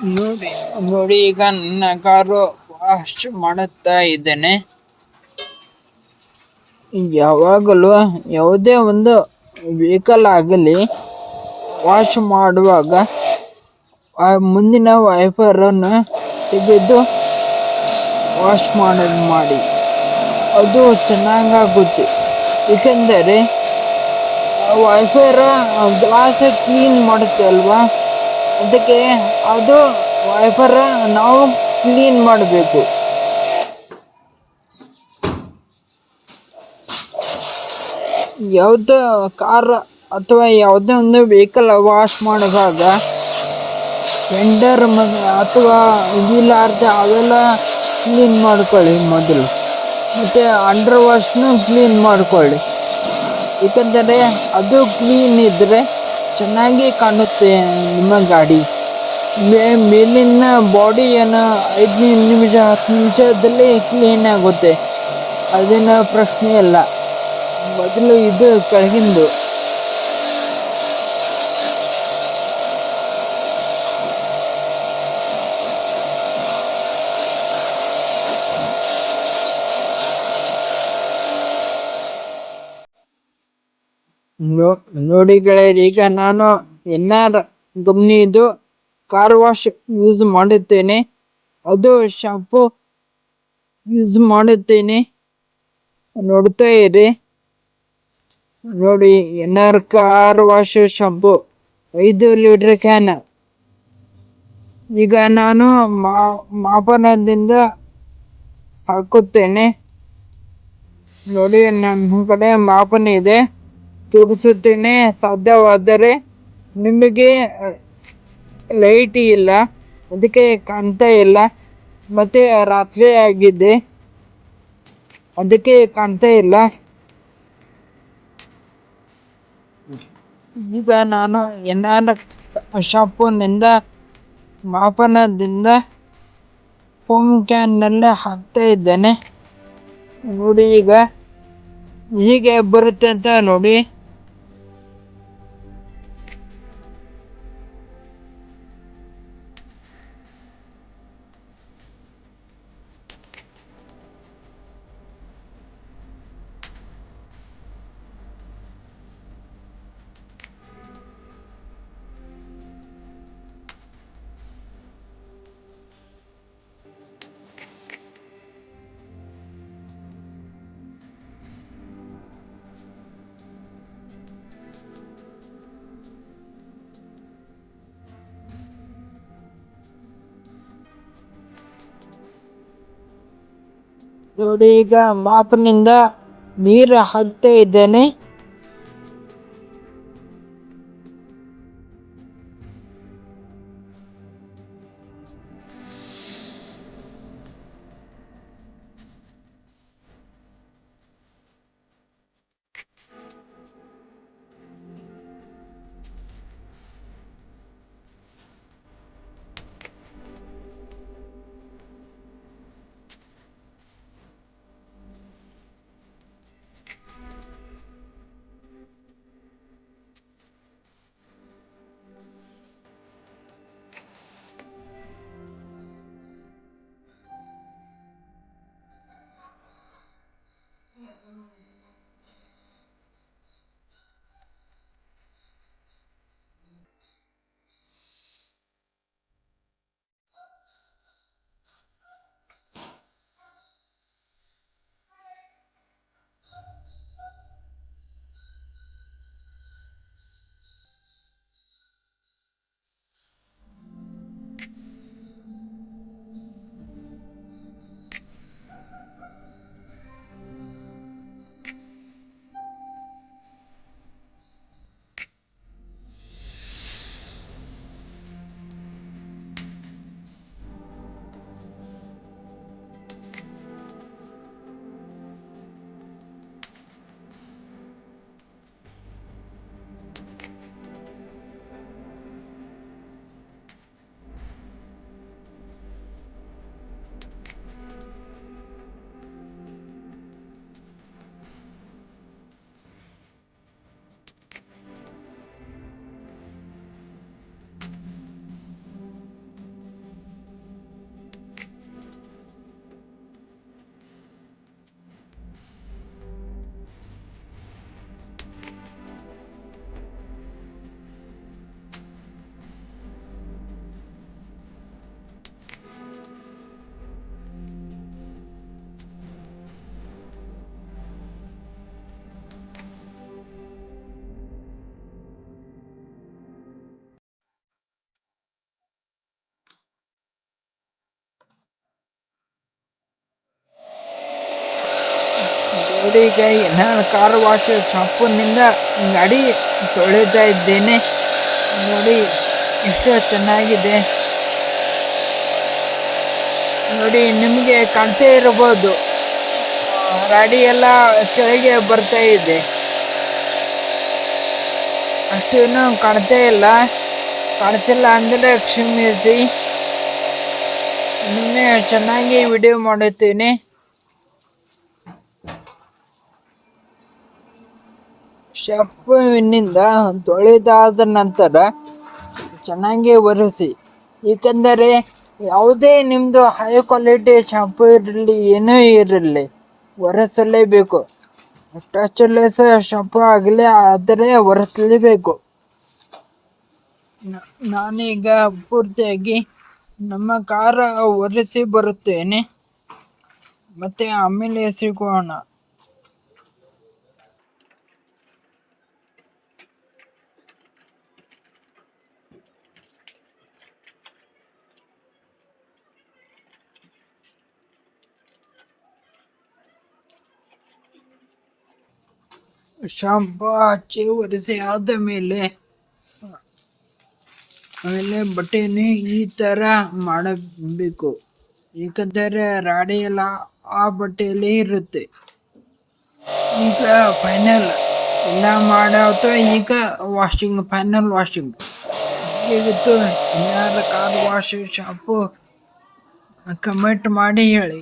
ನೋಡಿ ನೋಡಿ ಈಗ ನನ್ನ ಕಾರು ವಾಶ್ ಮಾಡುತ್ತಾ ಇದ್ದೇನೆ. ಯಾವಾಗಲೂ ಯಾವುದೇ ಒಂದು ವೆಹಿಕಲ್ ಆಗಲಿ ವಾಶ್ ಮಾಡುವಾಗ ಮುಂದಿನ ವೈಪರನ್ನು ತೆಗೆದು ವಾಶ್ ಮಾಡಿ ಅದು ಚೆನ್ನಾಗಾಗುತ್ತೆ. ಏಕೆಂದರೆ ವೈಪರ್ ಗ್ಲಾಸ್ ಕ್ಲೀನ್ ಮಾಡುತ್ತೆ ಅಲ್ವಾ, ಅದಕ್ಕೆ ಅದು ವೈಪರ್ ನಾವು ಕ್ಲೀನ್ ಮಾಡಬೇಕು. ಯಾವುದೇ ಕಾರ್ ಅಥವಾ ಯಾವುದೇ ಒಂದು ವೆಹಿಕಲ್ ವಾಶ್ ಮಾಡುವಾಗ ಫೆಂಡರ್ ಅಥವಾ ವೀಲ್ ಅವೆಲ್ಲ ಕ್ಲೀನ್ ಮಾಡ್ಕೊಳ್ಳಿ ಮೊದಲು, ಮತ್ತು ಅಂಡರ್ ವಾಶ್ನು ಕ್ಲೀನ್ ಮಾಡ್ಕೊಳ್ಳಿ. ಏಕೆಂದರೆ ಅದು ಕ್ಲೀನ್ ಇದ್ದರೆ ಚೆನ್ನಾಗಿ ಕಾಣುತ್ತೆ ನಿಮ್ಮ ಗಾಡಿ. ಮೇಲಿನ ಬಾಡಿ ಏನು 5 ನಿಮಿಷ 10 ನಿಮಿಷದಲ್ಲಿ ಕ್ಲೀನ್ ಆಗುತ್ತೆ, ಅದೇನು ಪ್ರಶ್ನೆ ಇಲ್ಲ. ಮೊದಲು ಇದು ಕೆಳಗಿಂದು. ನೋಡಿ ಗೆಳೆಯರಿ, ಈಗ ನಾನು NR ಕಂಪ್ನಿದು ಕಾರ್ ವಾಶ್ ಯೂಸ್ ಮಾಡುತ್ತೇನೆ. ಅದು ಶಾಂಪೂ ಯೂಸ್ ಮಾಡುತ್ತೇನೆ, ನೋಡ್ತಾ ಇರಿ. ನೋಡಿ, NR car wash shampoo 5 litre can. ಈಗ ನಾನು ಮಾಪನದಿಂದ ಹಾಕುತ್ತೇನೆ. ನೋಡಿ, ನನ್ನ ಕಡೆ ಮಾಪನ ಇದೆ, ತೋರಿಸುತ್ತೇನೆ. ಸಾಧ್ಯವಾದರೆ ನಿಮಗೆ ಲೈಟ್ ಇಲ್ಲ, ಅದಕ್ಕೆ ಕಾಣ್ತಾ ಇಲ್ಲ, ಮತ್ತೆ ರಾತ್ರಿ ಆಗಿದೆ ಅದಕ್ಕೆ ಕಾಣ್ತಾ ಇಲ್ಲ. ಈಗ ನಾನು NR ಶಾಂಪೂನಿಂದ ಮಾಪನದಿಂದ ಫೋಮ್ ಕ್ಯಾನ್ನಲ್ಲಿ ಹಾಕ್ತಾ ಇದ್ದೇನೆ. ನೋಡಿ, ಈಗ ಹೀಗೆ ಬರುತ್ತೆ ಅಂತ ನೋಡಿ. ನೋಡಿ, ಈಗ ಮಾಪನಿಂದ ನೀರು ಹಾಕ್ತಾ ಇದ್ದೇನೆ. ನೋಡಿ ಈಗ ನಾನು ಕಾರ್ ವಾಶ್ ಶಾಂಪೂನಿಂದ ಗಾಡಿ ತೊಳಿತಾ ಇದ್ದೇನೆ. ನೋಡಿ ಎಷ್ಟು ಚೆನ್ನಾಗಿದೆ ನೋಡಿ. ನಿಮಗೆ ಕಾಣ್ತಾ ಇರಬಹುದು ರಾಡಿ ಎಲ್ಲ ಕೆಳಗೆ ಬರ್ತಾ ಇದೆ. ಅಷ್ಟೇನು ಕಾಣ್ತಿಲ್ಲ ಅಂದರೆ ಕ್ಷಮಿಸಿ. ನಿನ್ನೆ ಚೆನ್ನಾಗಿ ವಿಡಿಯೋ ಮಾಡುತ್ತೇನೆ. ಶಾಂಪೂವಿನಿಂದ ತೊಳೆದಾದ ನಂತರ ಚೆನ್ನಾಗಿ ಒರೆಸಿ. ಏಕೆಂದರೆ ಯಾವುದೇ ನಿಮ್ಮದು ಹೈ ಕ್ವಾಲಿಟಿ ಶಾಂಪೂ ಇರಲಿ ಏನೇ ಇರಲಿ ಒರೆಸಲೇಬೇಕು. ಟಚ್ಲೆಸ್ ಶಾಂಪೂ ಆಗಲಿ ಆದರೆ ಒರೆಸಲೇಬೇಕು. ನಾನೀಗ ಪೂರ್ತಿಯಾಗಿ ನಮ್ಮ ಕಾರ ಒರೆಸಿ ಬರುತ್ತೇನೆ, ಮತ್ತೆ ಆಮೇಲೆ ಸಿಗೋಣ. ಶಾಂಪೂ ಹಚ್ಚಿ ಒರೆಸಿ ಆದ ಮೇಲೆ ಬಟ್ಟೆಯನ್ನು ಈ ಥರ ಮಾಡಬೇಕು. ಏಕೆಂದರೆ ರಾಡಿ ಎಲ್ಲ ಆ ಬಟ್ಟೆಯಲ್ಲಿ ಇರುತ್ತೆ. ಈಗ ಫೈನಲ್ ಎಲ್ಲ ಮಾಡಾಯ್ತು. ಈಗ ಫೈನಲ್ ವಾಷಿಂಗ್ ಹೇಗಿತ್ತು. ಇನ್ಯಾರ ಕಾರ್ ವಾಶ್ ಶಾಂಪೂ ಕಮೆಂಟ್ ಮಾಡಿ ಹೇಳಿ.